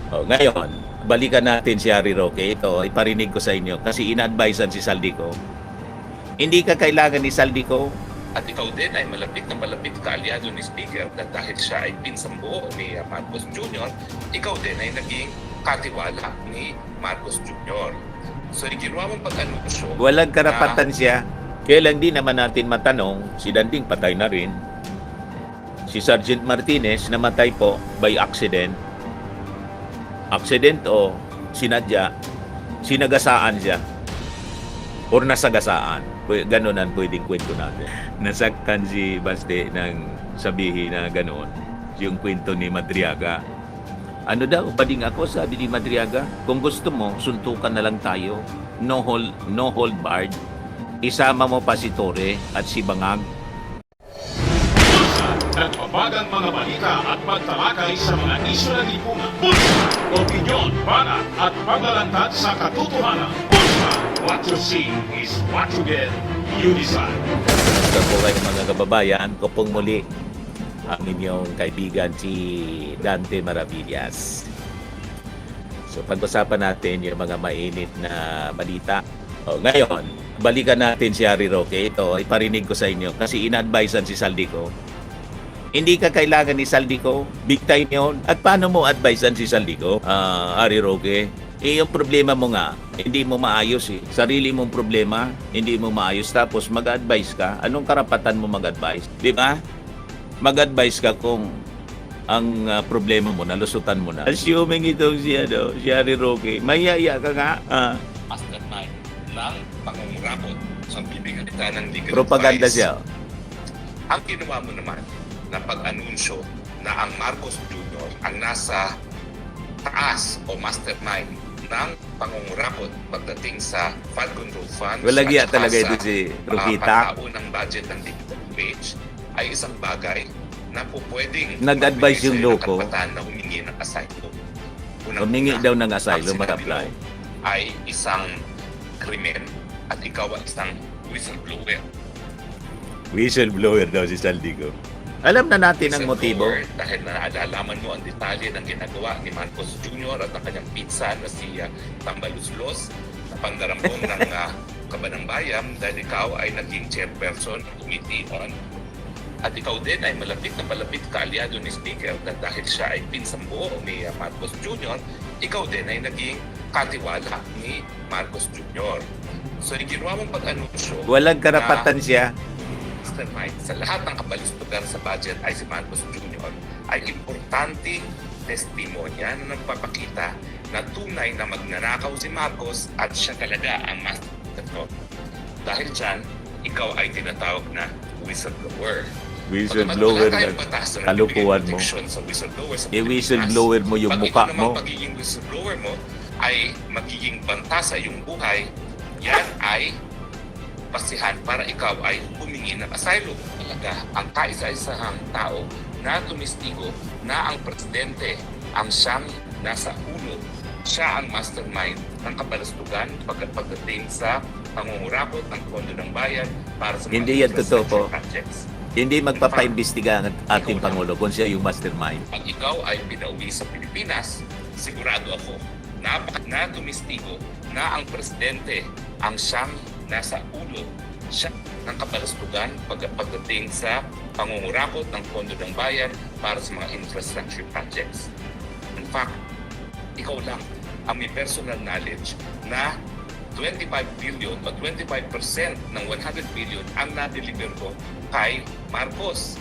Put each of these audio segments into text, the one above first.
Ngayon, balikan natin si Harry Roque. Ito, iparinig ko sa inyo kasi ina-advisean si Saldico. Hindi ka kailangan ni Saldico. At ikaw din ay malapit na malapit ka aliado ni Speaker na dahil siya ay pinsang buo ni Marcos Jr., ikaw din ay naging katiwala ni Marcos Jr. So, ginawa mong pag-anunsyo. Walang karapatan siya. Kaya lang di naman natin matanong, si Danding patay na rin. Si Sergeant Martinez namatay po by accident. Accident o sinadya, sinagasaan siya. Or nasagasaan. Ganon ang pwedeng kwento natin. Nasaktan si Baste ng sabihin na ganon. Yung kwento ni Madriaga. Ano daw, bading ako, sabi ni Madriaga. Kung gusto mo, suntukan na lang tayo. No hold barred. Isama mo pa si Torre at si Bangag. Nagpapagang mga balita at pagtalakay sa mga isyu ng lipunan. Bulsa! Opinyon, banat at paglalantad sa katotohanan. Bulsa! What you see is what you get. You decide. Sa po kayo mga kababayan, ko pong muli ang inyong kaibigan si Dante Maravillas. So pag-usapan natin yung mga mainit na balita. Ngayon, balikan natin si Harry Roque. Ito, iparinig ko sa inyo kasi ina-advisean si Saldico. Hindi ka kailangan ni Saldico. Big time yun. At paano mo advisean si Saldico? Harry Roque, yung problema mo nga, hindi mo maayos eh. Sarili mong problema, hindi mo maayos. Tapos mag-advise ka. Anong karapatan mo mag-advise? Di ba? Mag-advise ka kung ang problema mo, nalusutan mo na. Assuming itong si Harry Roque, mayaya ka nga. Mastermind ng pangungurapot sa bibigyan ng legal Propaganda advice. siya. Ang ginawa mo naman na pag-anunsyo na ang Marcos Jr. ang nasa taas o mastermind ng pangungurapot pagdating sa flood control funds Walagya at saka talaga sa, ito si Rokita. pagtaunang budget ng digital wage ay isang bagay na po pwedeng Nag-advise yung magbigay sa'yo ng loko. karapatan na humingi ng asylum. Humingi daw ng asylum, ang sinabi mag-apply. mo ay isang krimen at ikaw ay isang whistleblower. Whistleblower daw si Saldico. Alam na natin ang motibo. Whistleblower dahil naalalaman mo ang detalye ng ginagawa ni Marcos Jr. at ang kanyang pinsan na si Tambaluslos na pandarambong ng Kabanang Bayan dahil ikaw ay naging chairperson ng Committee on at ikaw din ay malapit na malapit ka aliado ni Speaker na dahil siya ay pinsang buo ni Marcos Jr., ikaw din ay naging katiwala ni Marcos Jr. So, ginawa mong pag-anunsyo Walang karapatan siya. mastermind sa lahat ng kabalistugan sa budget ay si Marcos Jr. ay importanteng testimonya na nagpapakita na tunay na magnanakaw si Marcos at siya talaga ang master. Dahil dyan, ikaw ay tinatawag na whistleblower. Whistleblower Wala na tayong batas na kalukuhan mo. nagbibigay protection sa whistleblower sa I-whistleblower mo yung Pag mukha ito mo. naman pagiging whistleblower mo ay magiging banta sa iyong buhay, yan ay pasihan para ikaw ay humingi ng asylum. Talaga, ang kaisa-isahang tao na tumistigo na ang presidente ang siyang nasa ulo. Siya ang mastermind ng kabalastugan pagdating sa pangungurapot ng pondo ng bayan para sa mga Hindi yan totoo po. infrastructure projects. Hindi magpapaimbestiga ang ating Pangulo kung siya yung mastermind. Pag ikaw ay pinauwi sa Pilipinas, sigurado ako na tumistigo na ang presidente ang siyang nasa ulo siya ng kabalastugan pagdating sa pangungurapot ng pondo ng bayan para sa mga infrastructure projects. In fact, ikaw lang ang may personal knowledge na 25 billion o 25% ng 100 billion ang na-deliver ko kay Marcos.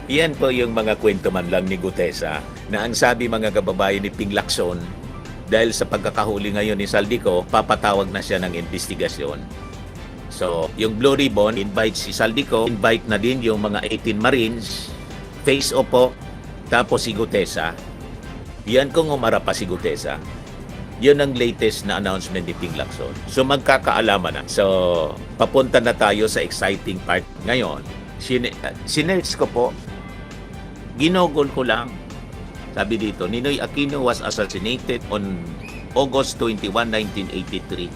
Yan po yung mga kwento man lang ni Gutesa na ang sabi mga kababayan ni Ping Lacson dahil sa pagkakahuli ngayon ni Saldico, papatawag na siya ng investigasyon. So, yung Blue Ribbon, invite si Saldico, invite na din yung mga 18 Marines, face off po, tapos si Gutesa. Yan kung umara pa si Gutesa. Yun ang latest na announcement ni Ping Lacson. So, magkakaalaman na. So, papunta na tayo sa exciting part ngayon. Sinerch ko po, ginogol ko lang. Sabi dito, Ninoy Aquino was assassinated on August 21, 1983.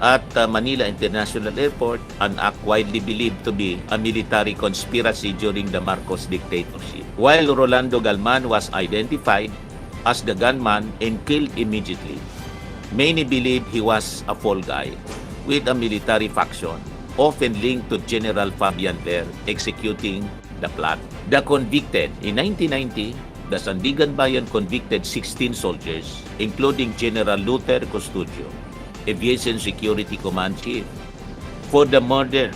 at Manila International Airport, an act widely believed to be a military conspiracy during the Marcos dictatorship. While Rolando Galman was identified as the gunman and killed immediately, many believe he was a fall guy with a military faction, often linked to General Fabian Ver executing the plot. The convicted in 1990, the Sandigan Bayan convicted 16 soldiers, including General Luther Custodio, Aviation Security Command Chief, for the murder.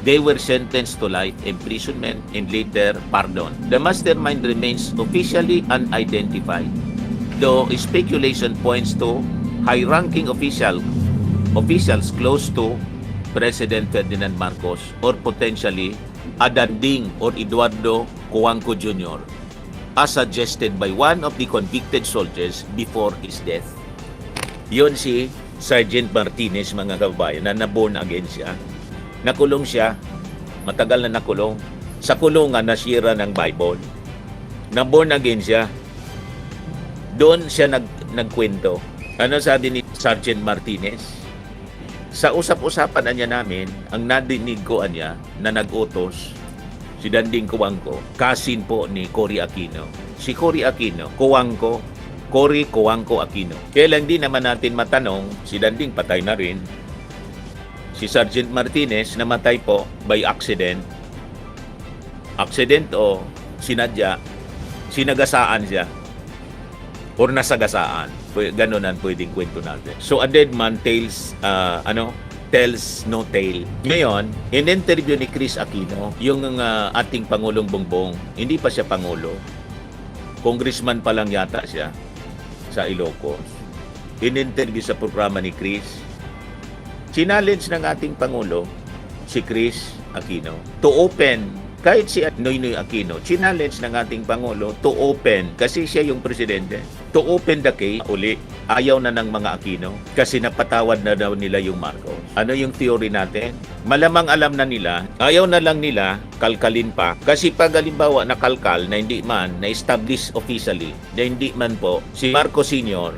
They were sentenced to life imprisonment and later pardoned. The mastermind remains officially unidentified, though speculation points to high-ranking officials close to President Ferdinand Marcos or potentially Adanding or Eduardo Cuanco Jr., as suggested by one of the convicted soldiers before his death. Yun si Sergeant Martinez, mga kababayan, na na-born again siya. Nakulong siya, matagal na nakulong. Sa kulungan, nasira ng Bible. Na-born again siya. Doon siya nagkwento. Ano sabi ni Sergeant Martinez? Sa usap-usapan niya namin, ang nadinig ko niya na nag-utos si Danding Cuanco, kasin po ni Cory Aquino. Si Cory Aquino, Cory Cuanco Aquino. Kaya lang di naman natin matanong, si Danding patay na rin. Si Sergeant Martinez namatay po by accident. Accident o sinadya, sinagasaan siya. Or nasagasaan. Ganon ang pwedeng kwento natin. So a dead man tells no tale. Ngayon, in interview ni Chris Aquino, yung ating Pangulong Bongbong, hindi pa siya Pangulo. Congressman pa lang yata siya sa Ilocos. In interview sa programa ni Chris, challenge ng ating Pangulo, si Chris Aquino, to open. Kahit si Noynoy Aquino, challenge ng ating Pangulo to open, kasi siya yung presidente, to open the case uli. Ayaw na ng mga Aquino kasi napatawad na daw nila yung Marcos. Ano yung theory natin? Malamang alam na nila, ayaw na lang nila kalkalin pa. Kasi pag halimbawa nakalkal na hindi man na-establish officially, na hindi man po si Marcos Sr.,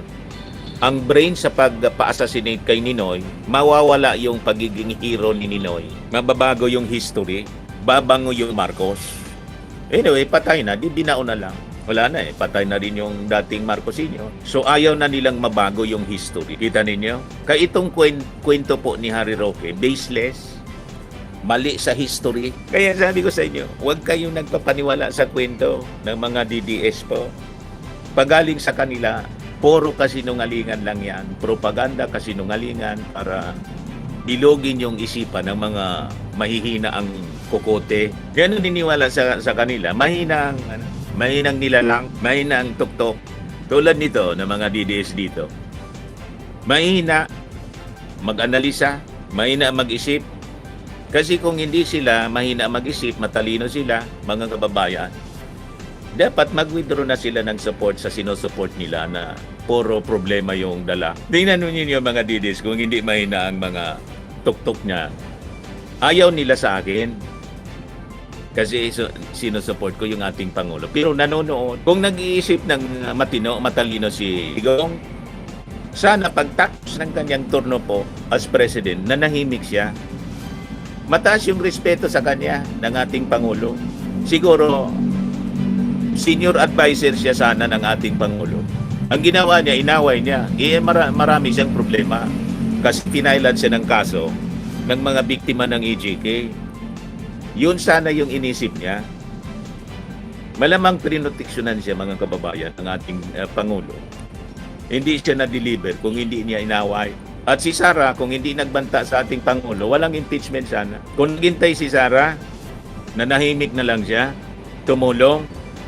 ang brain sa pagpa-assassinate kay Ninoy, mawawala yung pagiging hero ni Ninoy. Mababago yung history. Babango yung Marcos. Anyway, patay na, di binao na lang. Wala na patay na rin yung dating Marcos Sr. So ayaw na nilang mabago yung history. Kita ninyo? Kaya itong kwento po ni Harry Roque, baseless, mali sa history. Kaya sabi ko sa inyo, huwag kayong nagpapaniwala sa kwento ng mga DDS po. Pagaling sa kanila, puro kasinungalingan lang yan. Propaganda, kasinungalingan para ilogin yung isipan ng mga mahihina ang kokote. Kaya nung niniwala sa kanila, mahinang nilalang, mahinang tuktok. Tulad nito ng mga DDS dito. Mahina mag-analisa, mahina mag-isip. Kasi kung hindi sila mahina mag-isip, matalino sila, mga kababayan, dapat mag-withdraw na sila ng support sa sinusupport nila na puro problema yung dala. Tingnan ninyo yung mga DDS kung hindi mahina ang mga tuktok niya. Ayaw nila sa akin kasi sinusupport ko yung ating Pangulo. Pero nanonood, kung nag-iisip ng matalino si Digong, sana pagtapos ng kanyang turno po as President, nanahimik siya. Mataas yung respeto sa kanya ng ating Pangulo. Siguro, senior advisor siya sana ng ating Pangulo. Ang ginawa niya, inaway niya. Marami siyang problema. Kasi pinailan siya ng kaso ng mga biktima ng EJK. Yun sana yung inisip niya. Malamang prinoteksyonan siya, mga kababayan, ng ating Pangulo. Hindi siya na-deliver kung hindi niya inaway. At si Sara, kung hindi nagbanta sa ating Pangulo, walang impeachment sana. Kung naghintay si Sara, nanahimik na lang siya, tumulong,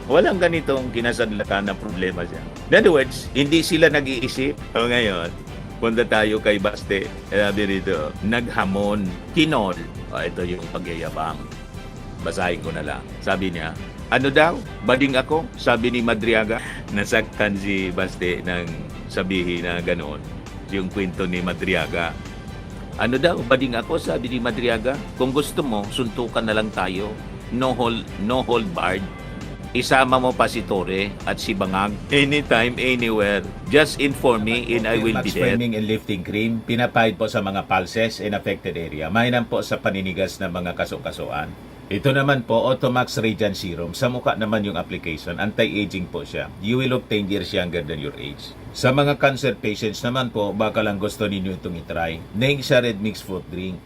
walang ganitong kinasadlatan na problema siya. In other words, hindi sila nag-iisip. O ngayon, punta tayo kay Baste. Sabi rito, naghamon, kinol. Ito yung pagyayabang. Basahin ko na lang. Sabi niya, ano daw? Bading ako? Sabi ni Madriaga. Nasaktan si Baste ng sabihin na gano'n. Yung kwento ni Madriaga. Ano daw? Bading ako? Sabi ni Madriaga. Kung gusto mo, suntukan na lang tayo. No hold barred. isama mo pa si Tore at si Bangag. Anytime, anywhere, just inform me and I will be there. Swimming and lifting cream, pinapahid po sa mga pulses in affected area. Mainam po sa paninigas ng mga kaso-kasuan. Ito naman po, Automax Radiant Serum. Sa mukha naman yung application, anti-aging po siya. You will look 10 years younger than your age. Sa mga cancer patients naman po, baka lang gusto ninyo itong itry. Neng siya red mixed fruit drink.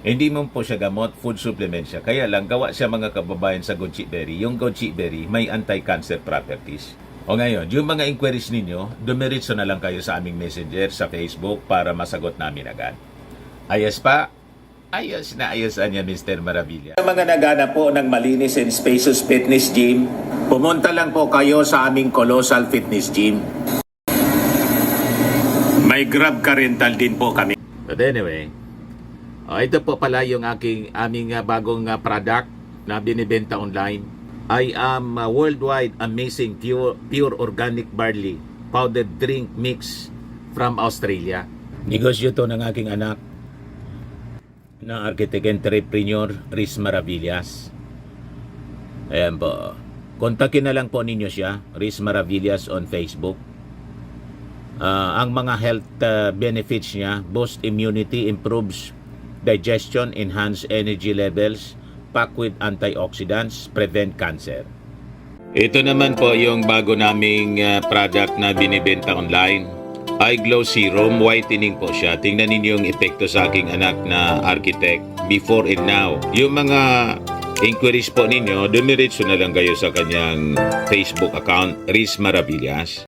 Hindi mo po siya gamot, food supplement siya. Kaya lang, gawa siya mga kababayan sa goji berry. Yung goji berry may anti-cancer properties. O ngayon, yung mga inquiries ninyo, dumiritso na lang kayo sa aming messenger sa Facebook para masagot namin agad. Ayos pa? Ayos na ayos niya, Mr. Maravilla. Sa mga nagana po ng malinis and spacious fitness gym, pumunta lang po kayo sa aming Colossal Fitness Gym. May Grab car rental din po kami. But anyway, ito po pala yung aming bagong product na binibenta online. I am worldwide amazing pure organic barley powdered drink mix from Australia. Negosyo to ng aking anak na architect entrepreneur Riz Maravillas. Ayan po. Kontakin na lang po ninyo siya, Riz Maravillas on Facebook. Ang mga health benefits niya, boost immunity, improves digestion, enhance energy levels, packed with antioxidants, prevent cancer. Ito naman po yung bago naming product na binibenta online. Eye Glow Serum, whitening po siya. Tingnan ninyo yung epekto sa aking anak na architect before and now. Yung mga inquiries po ninyo, dumiretso na lang kayo sa kanyang Facebook account, Riz Maravillas.